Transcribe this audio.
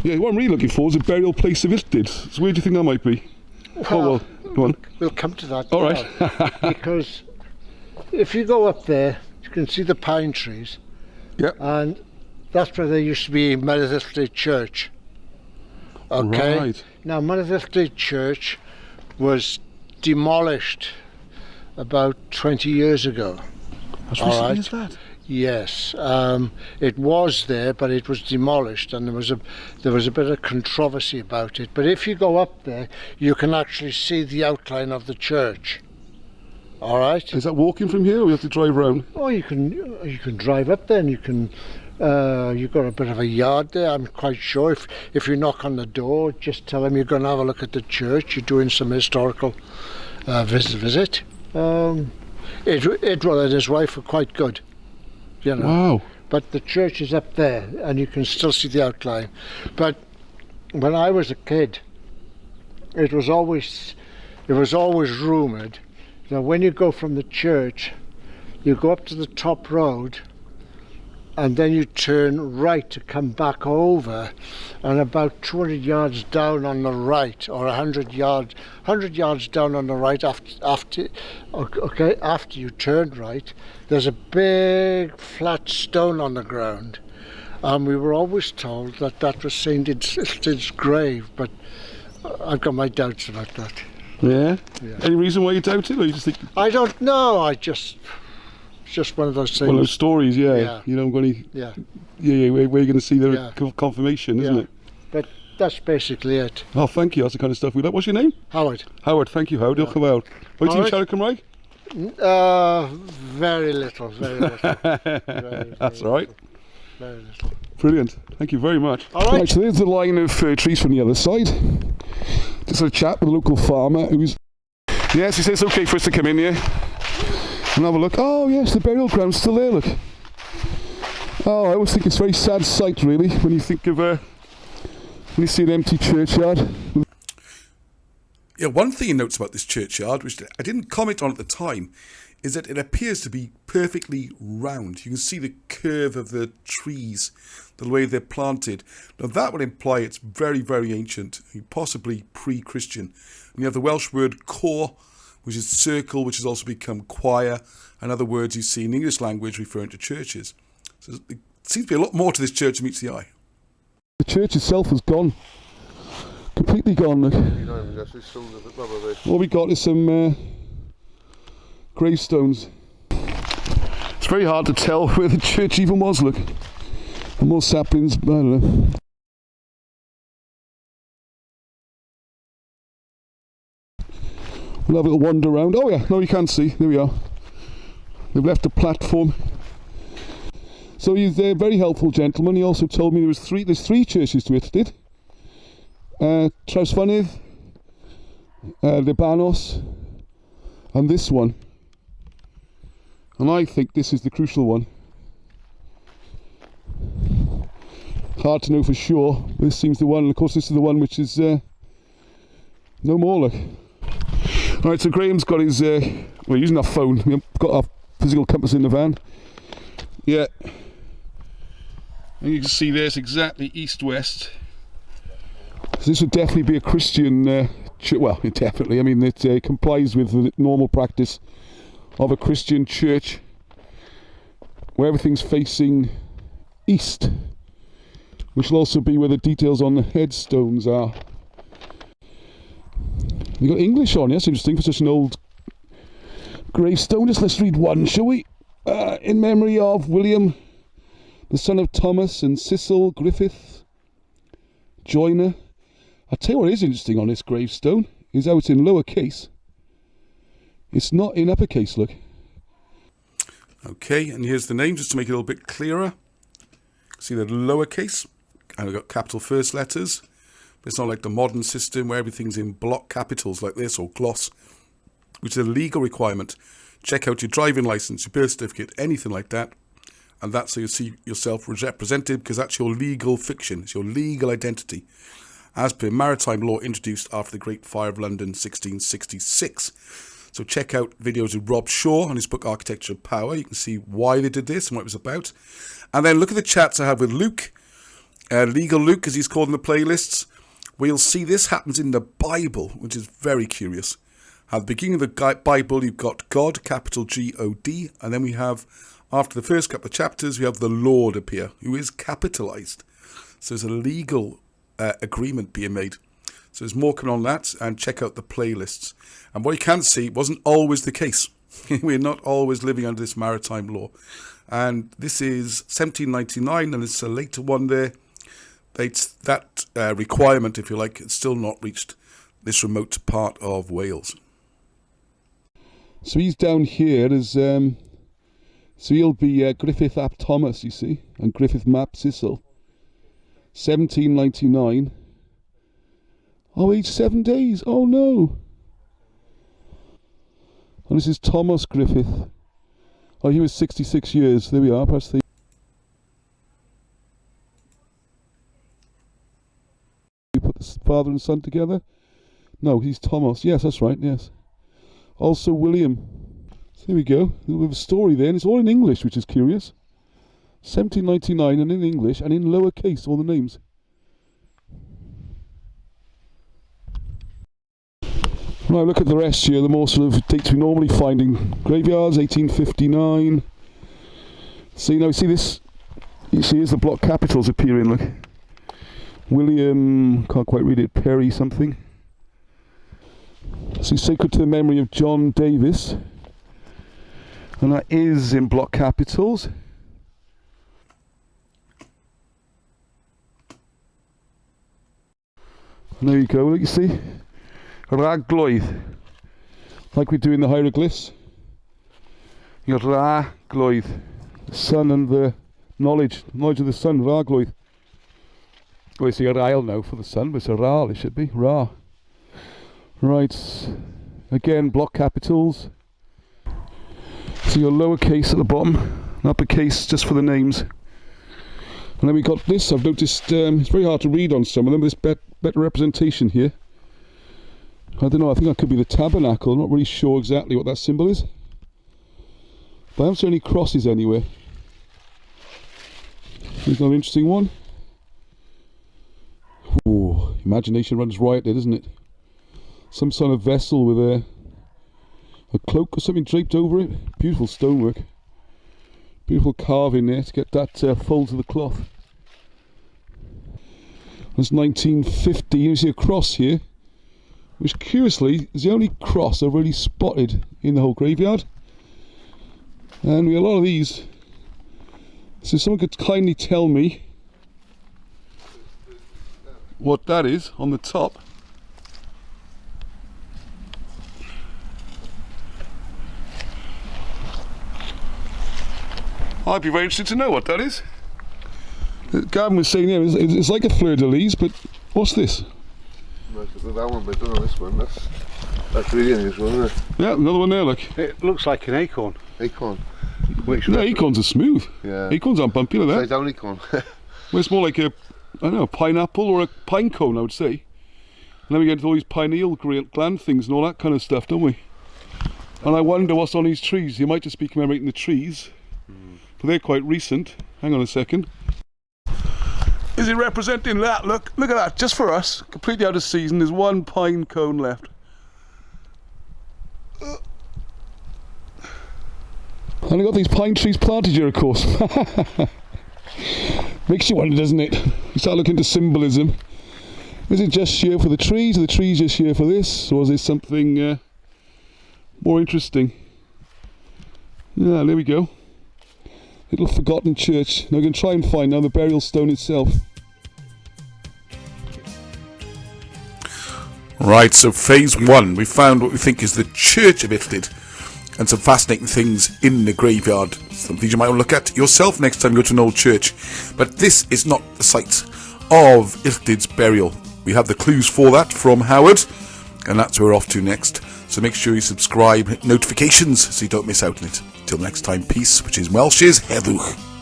Yeah, what I'm really looking for is a burial place of Illtyd. So where do you think that might be? Well, go on. We'll come to that. All right. Because if you go up there, you can see the pine trees. Yeah. And that's where there used to be Illtyd Church. Okay. Right. Now, Illtyd Church was demolished about 20 years ago. As recently as that? Yes, it was there, but it was demolished, and there was a bit of controversy about it. But if you go up there, you can actually see the outline of the church. All right. Is that walking from here, or we have to drive round? Oh, you can drive up there, and you can. You've got a bit of a yard there. I'm quite sure if you knock on the door, just tell them you're going to have a look at the church. You're doing some historical visit. Edward and his wife were quite good. You know. Wow. But the church is up there, and you can still see the outline. But when I was a kid, it was always rumoured that when you go from the church, you go up to the top road, and then you turn right to come back over, and about 200 yards down on the right, or 100 yards down on the right after you turn right, there's a big flat stone on the ground. And we were always told that was St. Illtyd's grave, but I've got my doubts about that. Yeah? Any reason why you doubt it, or you just think... I don't know, it's just one of those things. One of those stories, yeah. You know, where you're going to see the confirmation, isn't it? But that's basically it. Oh, thank you. That's the kind of stuff we like. What's your name? Howard. Howard, thank you, Howard. Diolch yn fawr. Wyt ti'n siarad Cymraeg? Very little. That's all right. Very little. Brilliant. Thank you very much. All right. So there's the line of trees from the other side. Just a chat with a local farmer who's... Yes, he says it's okay for us to come in here and have a look. Oh yes, the burial ground's still there, look. Oh, I always think it's a very sad sight, really, when you think of when you see an empty churchyard. Yeah, one thing he notes about this churchyard, which I didn't comment on at the time, is that it appears to be perfectly round. You can see the curve of the trees, the way they're planted. Now that would imply it's very, very ancient, possibly pre-Christian. And you have the Welsh word cor, which is circle, which has also become choir, and other words you see in the English language referring to churches. So there seems to be a lot more to this church than meets the eye. The church itself is gone. Completely gone, look. All we got is some gravestones. It's very hard to tell where the church even was, look. And more saplings, I don't know. We'll have a little wander around. Oh yeah, no, you can see. There we are. They've left a platform. So he's a very helpful gentleman. He also told me there's three churches to Illtyd. Trawsfynydd, Libanos, and this one. And I think this is the crucial one. Hard to know for sure. This seems the one, and of course this is the one which is no more, look. Alright, so Graham's got his, we're using our phone, we've got our physical compass in the van. Yeah. And you can see there's exactly east-west. So this would definitely be a Christian church. Well, definitely, I mean, it complies with the normal practice of a Christian church where everything's facing east, which will also be where the details on the headstones are. We've got English on, yes, interesting for such an old gravestone. Just let's read one, shall we? In memory of William, the son of Thomas and Cecil Griffith, joiner. I'll tell you what is interesting on this gravestone is how it's in lower case. It's not in uppercase, look. Okay, and here's the name just to make it a little bit clearer. See the lowercase, and we've got capital first letters. But it's not like the modern system where everything's in block capitals like this, or gloss, which is a legal requirement. Check out your driving license, your birth certificate, anything like that. And that's how you see yourself represented, because that's your legal fiction. It's your legal identity, as per maritime law introduced after the Great Fire of London 1666. So check out videos with Rob Shaw on his book Architecture of Power. You can see why they did this and what it was about. And then look at the chats I have with Luke Legal Luke, as he's called in the playlists. We'll see this happens in the Bible, which is very curious. At the beginning of the Bible, you've got God, capital G-O-D, and then we have, after the first couple of chapters, we have the Lord appear, who is capitalized. So there's a legal agreement being made. So there's more coming on that, and check out the playlists. And what you can see wasn't always the case. We're not always living under this maritime law. And this is 1799, and it's a later one there. It's that requirement, if you like, it's still not reached this remote part of Wales. So he's down here as, so he'll be Griffith ap Thomas, you see, and Griffith map Cecil. 1799. Oh, aged 7 days. Oh no. And this is Thomas Griffith. Oh, he was 66 years. There we are. Perhaps they put the father and son together. No, he's Thomas. Yes, that's right. Yes. Also William. So there we go. We have a story there, and it's all in English, which is curious. 1799, and in English, and in lowercase, all the names. Right, look at the rest here, the more sort of dates we normally find in graveyards, 1859. So, you know, see this, you see here's the block capitals appearing, look. William, can't quite read it, Perry something. See, sacred to the memory of John Davis. And that is in block capitals. And there you go, look, you see. Ragloedd, like we do in the hieroglyphs. You got Ragloedd, the sun and the knowledge of the sun, Ragloedd. Well, it's a Rael now for the sun, but it's a Ral, it should be, Ra. Right, again, block capitals. So your lowercase at the bottom, and uppercase just for the names. And then we got this, I've noticed, it's very hard to read on some of them, but there's better representation here. I don't know, I think that could be the tabernacle. I'm not really sure exactly what that symbol is. But I haven't seen any crosses anywhere. Here's another interesting one. Ooh, imagination runs riot there, doesn't it? Some sort of vessel with a cloak or something draped over it. Beautiful stonework. Beautiful carving there to get that fold to the cloth. That's 1950. You see a cross here, which curiously is the only cross I've really spotted in the whole graveyard. And we have a lot of these. So someone could kindly tell me what that is on the top. I'd be very interested to know what that is. Gavin was saying, yeah, it's like a fleur-de-lis, but what's this? That one, but I don't know this one. That's really unusual, isn't it? Yeah, another one there, look. It looks like an acorn. Acorn. No, acorns are smooth. Yeah. Acorns aren't bumpy like that. Upside down acorn. Well, it's more like a, I don't know, a pineapple or a pine cone, I would say. And then we get into all these pineal gland things and all that kind of stuff, don't we? And I wonder what's on these trees. You might just be commemorating the trees, but they're quite recent. Hang on a second. Is it representing that? Look at that, just for us, completely out of season. There's one pine cone left. And I got these pine trees planted here, of course. Makes you wonder, doesn't it? You start looking into symbolism. Is it just here for the trees? Are the trees just here for this? Or is there something more interesting? Yeah, there we go. Little forgotten church. Now we can try and find now the burial stone itself. Right, so phase one, we found what we think is the church of Illtyd, and some fascinating things in the graveyard. Some things you might want to look at yourself next time you go to an old church. But this is not the site of Illtyd's burial. We have the clues for that from Howard, and that's where we're off to next. So make sure you subscribe, hit notifications so you don't miss out on it. Till next time, peace, which is Welsh's Heddwch.